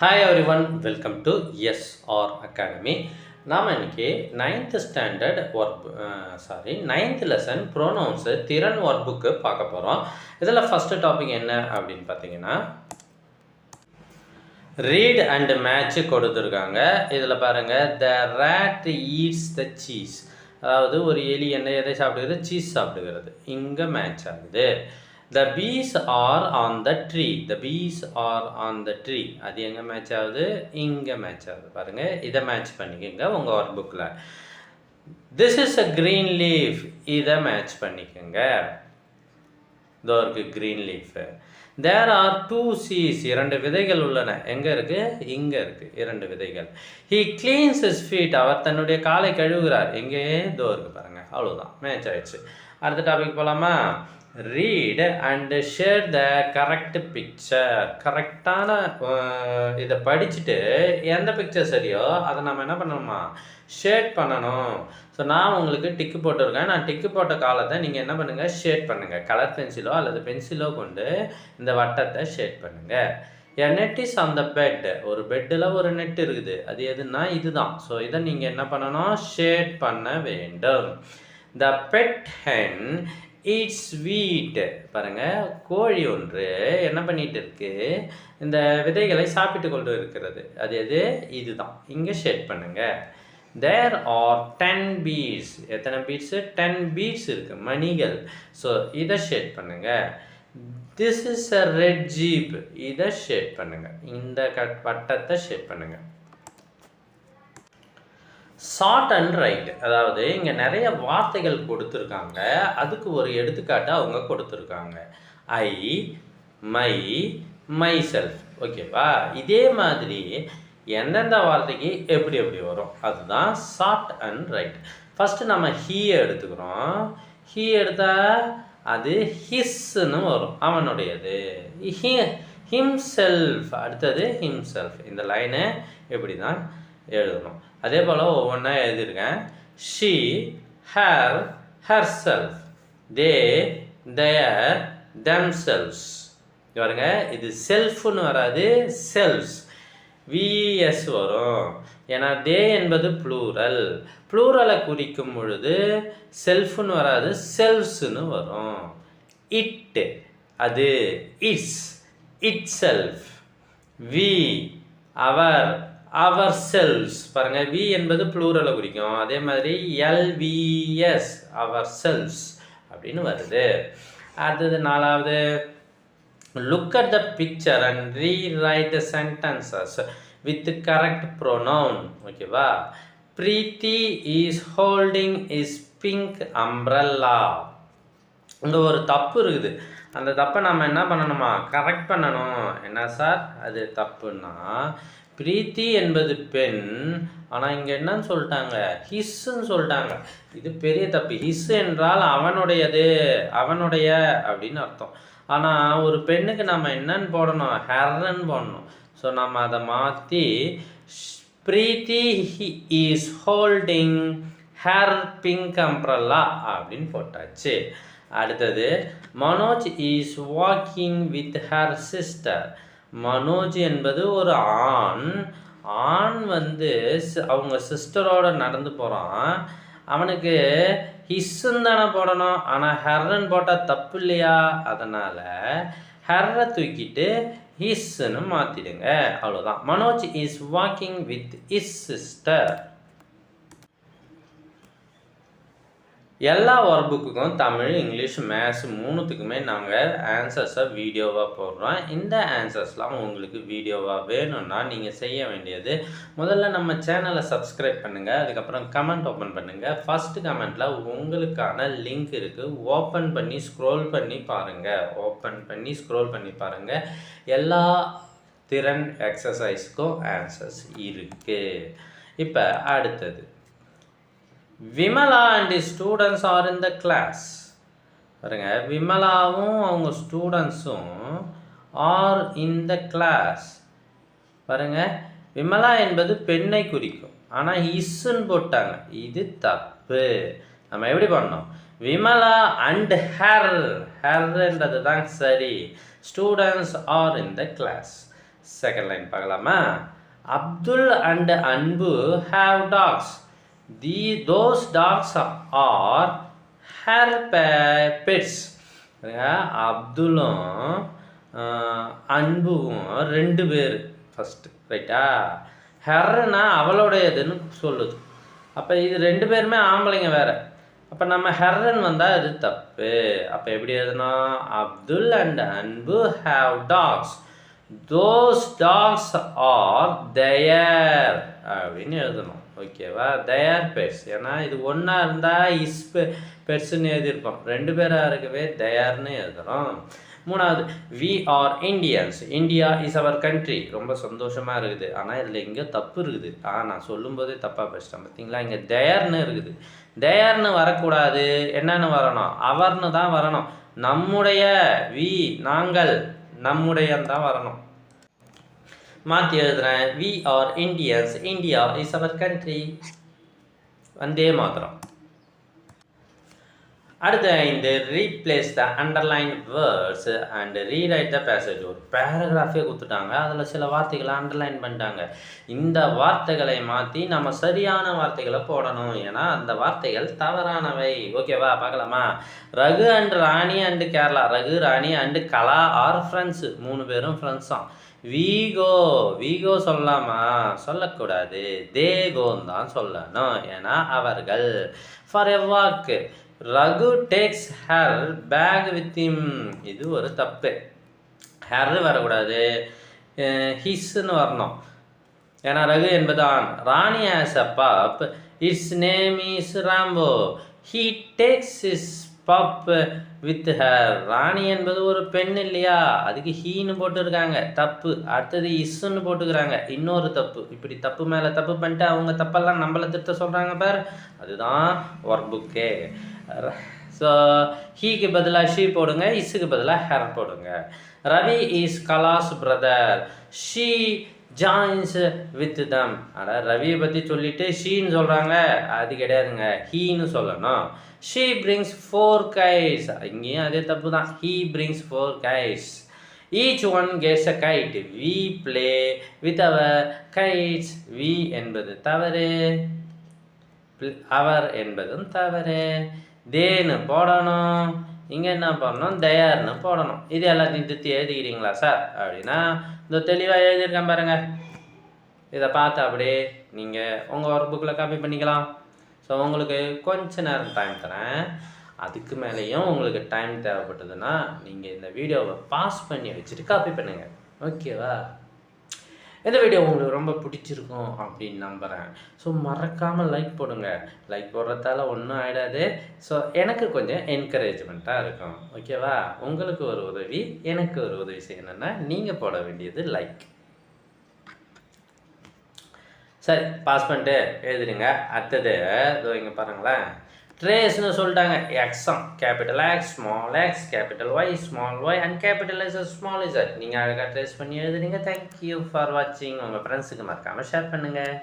Hi everyone, welcome to SR Academy. நாம் இன்னைக்கு 9th standard ninth lesson ப்ரோனவுன்ஸு திறன் work book பார்க்க போகிறோம். இதில் ஃபஸ்ட்டு டாபிக் என்ன அப்படின்னு பார்த்தீங்கன்னா, ரீட் அண்ட் மேட்ச்சு கொடுத்துருக்காங்க. இதில் பாருங்கள், the rat eats the cheese. அதாவது ஒரு எலி எதை சாப்பிடுகிறது? சீஸ் சாப்பிடுகிறது. இங்கே மேட்ச் ஆகுது. The bees are on the tree. The bees are on the tree. அது எங்கே மேட்ச் ஆகுது? இங்கே மேட்ச் ஆகுது. பாருங்கள், இதை மேட்ச் பண்ணிக்கோங்க உங்கள் ஒர்க் புக்கில். This is a green leaf. இதை மேட்ச் பண்ணிக்கோங்க. இதோ இருக்கு green leaf. There are two seeds. 2 விதைகள் உள்ளன. எங்கே இருக்குது? இங்கே இருக்குது 2 விதைகள். He cleans his feet. அவர் தன்னுடைய காலை கழுவுகிறார். எங்கே? இதோ இருக்குது பாருங்கள். அவ்வளோதான், மேட்ச் ஆயிடுச்சு. அடுத்த டாபிக் போகலாமா? Read and share the correct picture. கரெக்டான இதை படிச்சுட்டு எந்த பிக்சர் சரியோ அதை நம்ம என்ன பண்ணணுமா? ஷேட் பண்ணணும். ஸோ நான் உங்களுக்கு டிக்கு போட்டிருக்கேன். நான் டிக்கு போட்ட காலத்தை நீங்கள் என்ன பண்ணுங்கள்? ஷேட் பண்ணுங்கள். கலர் பென்சிலோ அல்லது பென்சிலோ கொண்டு இந்த வட்டத்தை ஷேட் பண்ணுங்கள். என் net is on the bed. ஒரு பெட்டில் ஒரு நெட் இருக்குது. அது எதுனா இதுதான். ஸோ இதை நீங்கள் என்ன பண்ணணும்? ஷேட் பண்ண வேண்டும். த பெட் ஹென் இட்ஸ் வீட். பாருங்கள், கோழி ஒன்று என்ன பண்ணிட்டு இருக்கு? இந்த விதைகளை சாப்பிட்டு கொண்டு இருக்கிறது. அது எது? இதுதான். இங்கே ஷேட் பண்ணுங்க. There are 10 beads. எத்தனை பீட்ஸு? 10 பீட்ஸ் இருக்கு, மணிகள். ஸோ இதை ஷேட் பண்ணுங்க. This is a red jeep. இதை ஷேட் பண்ணுங்க. இந்த வட்டத்தை ஷேட் பண்ணுங்க. Short and right. அதாவது இங்கே நிறைய வார்த்தைகள் கொடுத்துருக்காங்க. அதுக்கு ஒரு எடுத்துக்காட்டு அவங்க கொடுத்துருக்காங்க. ஐ, மை, மை செல்ஃப். ஓகேவா? இதே மாதிரி எந்தெந்த வார்த்தைக்கு எப்படி எப்படி வரும் அதுதான் ஷார்ட் அண்ட் ரைட். ஃபஸ்ட்டு நம்ம ஹீ எடுத்துக்கிறோம். ஹீ எடுத்தால் அது ஹிஸ்ன்னு வரும், அவனுடையது. ஹிம்செல்ஃப். அடுத்தது ஹிம்செல்ஃப். இந்த லைனை எப்படி தான் எழுதணும். அதே போல் ஒவ்வொன்றா எழுதியிருக்கேன். She, her, herself, they, their, themselves. பாருங்க, இது செல்ஃப்னு வராது, செல்வ்ஸ். விஎஸ் வரும். ஏன்னா தே என்பது ப்ளூரல். ப்ளூரலை குறிக்கும் பொழுது செல்ஃப்னு வராது, செல்வ்ஸ்னு வரும். இட், அது. Its, itself. We, our, ourselves. பாருங்கள், வி என்பது ப்ளூரலை குறிக்கும். அதே மாதிரி எல்விஎஸ், அவர் செல்ஸ் அப்படின்னு வருது. அடுத்தது 4வது, look at the picture and rewrite the sentences with correct pronoun. ஓகேவா? Preethi is holding is pink umbrella. இங்கே ஒரு தப்பு இருக்குது. அந்த தப்பை நம்ம என்ன பண்ணணுமா? கரெக்ட் பண்ணணும். என்ன சார் அது தப்புன்னா, பிரீத்தி என்பது பெண், ஆனால் இங்கே என்னன்னு சொல்லிட்டாங்க? ஹிஸ்ன்னு சொல்லிட்டாங்க. இது பெரிய தப்பு. ஹிஸ் என்றால் அவனுடையது, அவனுடைய அப்படின்னு அர்த்தம். ஆனால் ஒரு பெண்ணுக்கு நம்ம என்னன்னு போடணும்? ஹெர்ன்னு போடணும். ஸோ நம்ம அதை மாற்றி Preethi is holding her pink umbrella அப்படின்னு போட்டாச்சு. அடுத்தது, Manoj is walking with her sister. Manoj என்பது ஒரு ஆண். ஆண் அவங்க சிஸ்டரோட நடந்து போகிறான். அவனுக்கு ஹிஸ்ன்னு தானே போடணும், ஆனால் ஹெர்ன்னு போட்டால் தப்பு இல்லையா? அதனால் ஹெர்ரை தூக்கிட்டு ஹிஸ்ன்னு மாற்றிடுங்க. அவ்வளோதான். Manoj is walking with is sister. எல்லா ஒர்க் புக்குக்கும் தமிழ், இங்கிலீஷ், மேத்ஸ் 3த்துக்குமே நாங்கள் ஆன்சர்ஸை வீடியோவாக போடுறோம். இந்த ஆன்சர்ஸ்லாம் உங்களுக்கு வீடியோவாக வேணும்னா நீங்கள் செய்ய வேண்டியது, முதல்ல நம்ம சேனலை சப்ஸ்கிரைப் பண்ணுங்கள். அதுக்கப்புறம் கமெண்ட் ஓப்பன் பண்ணுங்கள். ஃபஸ்ட்டு கமெண்ட்டில் உங்களுக்கான லிங்க் இருக்குது. ஓப்பன் பண்ணி ஸ்க்ரோல் பண்ணி பாருங்கள். எல்லா திறன் எக்ஸசைஸ்க்கும் ஆன்சர்ஸ் இருக்குது. இப்போ அடுத்தது, Vimala and students are in the class. பாருங்க, விமலாவும் அவங்க ஸ்டூடெண்ட்ஸும் ஆர் இன் த கிளாஸ். பாருங்க, விமலா என்பது பெண்ணை குறிக்கும், ஆனால் இஸ்ன்னு போட்டாங்க. இது தப்பு. நம்ம எப்படி பண்ணோம்? விமலா அண்ட் ஹர்ன்றது தான் சரி. Students are in the class. Second line பார்க்கலாமா? Abdul and Anbu have dogs. Those dogs are her pets. அப்துலும் அன்பும் 2 பேர் ஃபஸ்ட்டு, ரைட்டா? ஹெர்னா அவளுடையதுன்னு சொல்லுது. அப்போ இது 2 பேருமே ஆம்பளைங்க வேறு. அப்போ நம்ம ஹெர்ரன் வந்தால் இது தப்பு. அப்போ எப்படி எழுதணும்? Abdul and Anbu have dogs. Those dogs are their அப்படின்னு எழுதணும். ஓகேவா? Their pets. ஏன்னா இது ஒன்றா இருந்தால் இஸ் பெட்ஸ்ன்னு எழுதியிருப்போம். 2 பேராக இருக்கவே தேர்னு எழுதுகிறோம். 3வது, we are Indians. India is our country. ரொம்ப சந்தோஷமாக இருக்குது. ஆனால் இதில் இங்கே தப்பு இருக்குது. நான் சொல்லும்போதே தப்பாக பேசிட்டேன் பார்த்தீங்களா? இங்கே தேர்னு இருக்குது. தேர்னு வரக்கூடாது. என்னன்னு வரணும்? அவர்னு தான் வரணும். நம்முடைய, வி நாங்கள், நம்முடையன்னு தான் வரணும். மாற்றி எழுதுகிறேன். We are Indians. India is our country. வந்தே மாத்திரம். அடுத்த 5, replace the underline words and rewrite the passage. ஒரு பேராகிராஃபே கொடுத்துட்டாங்க, அதில் சில வார்த்தைகளை அண்டர்லைன் பண்ணிட்டாங்க. இந்த வார்த்தைகளை மாற்றி நம்ம சரியான வார்த்தைகளை போடணும். ஏன்னா அந்த வார்த்தைகள் தவறானவை. ஓகேவா? பார்க்கலாமா? Raghu and Rani and Kerala. Raghu, Rani and Kala are friends. 3 பேரும் ஃப்ரெண்ட்ஸ் தான். வீகோ, வீகோ சொல்லலாமா? சொல்லக்கூடாது. தே கோன்னு தான் சொல்லணும். ஏன்னா அவர்கள். For a walk. Raghu takes her bag with him. இது ஒரு தப்பு. ஹர் வரக்கூடாது, ஹிஸ்ன்னு வரணும். ஏன்னா ரகு என்பது ஆண். Rani has a pup. Its name is Rambo. He takes is pup with her. Rani என்பது ஒரு பெண் இல்லையா? அதுக்கு ஹீன்னு போட்டுருக்காங்க, தப்பு. அடுத்தது இஸ்ன்னு போட்டுக்கிறாங்க, இன்னொரு தப்பு. இப்படி தப்பு மேலே தப்பு பண்ணிட்டு அவங்க தப்பெல்லாம் நம்மளை திட்ட சொல்கிறாங்க பார். அதுதான் ஒர்க் புக்கே. ஸோ ஹீக்கு பதிலாக ஷீ போடுங்க, இஸ்ஸுக்கு பதிலாக ஹேர் போடுங்க. Ravi is Kala's brother. She joins with them. ரவியை பற்றி சொல்லிட்டு ஷீன்னு சொல்கிறாங்க, அது கிடையாதுங்க, ஹீன்னு சொல்லணும். She brings 4 kites. இங்கேயும் அதே தப்பு தான். He brings 4 kites. Each one gets a kite. We play with our kites. We என்பது தவறு, அவர் என்பதும் தவறு. தேன்னு போடணும், இங்கே என்ன பண்ணணும்? தயார்னு போடணும். இது எல்லாத்தையும் திருத்தி எழுதிக்கிறீங்களா சார் அப்படின்னா இந்த தெளிவாக எழுதியிருக்கேன் பாருங்கள். இதை பார்த்து அப்படியே நீங்கள் உங்கள் ஒர்க் புக்கில் காப்பி பண்ணிக்கலாம். ஸோ உங்களுக்கு கொஞ்ச நேரம் டைம் தரேன். அதுக்கு மேலேயும் உங்களுக்கு டைம் தேவைப்பட்டதுன்னா நீங்கள் இந்த வீடியோவை பாஸ் பண்ணி வச்சுட்டு காப்பி பண்ணுங்கள். ஓகேவா? இந்த வீடியோ உங்களுக்கு ரொம்ப பிடிச்சிருக்கும் அப்படின்னு நம்புகிறேன். ஸோ மறக்காமல் லைக் போடுங்க. லைக் போடுறதால ஒன்றும் ஆகிடாது. ஸோ எனக்கு கொஞ்சம் என்கரேஜ்மெண்ட்டாக இருக்கும். ஓகேவா? உங்களுக்கு ஒரு உதவி, எனக்கு ஒரு உதவி செய்யணுன்னா நீங்கள் போட வேண்டியது லைக். சரி, பாஸ் பண்ணிட்டு எழுதிடுங்க. அடுத்தது இதோ இங்கே பாருங்களேன், ட்ரேஸ்னு சொல்லிட்டாங்க. Exam capital X, small X, capital Y, small Y and capital Z, small Z. நீங்கள் அழகாக ட்ரேஸ் பண்ணி எழுதுறீங்க. தேங்க்யூ ஃபார் வாட்சிங். உங்கள் ஃப்ரெண்ட்ஸுக்கு மறக்காமல் ஷேர் பண்ணுங்கள்.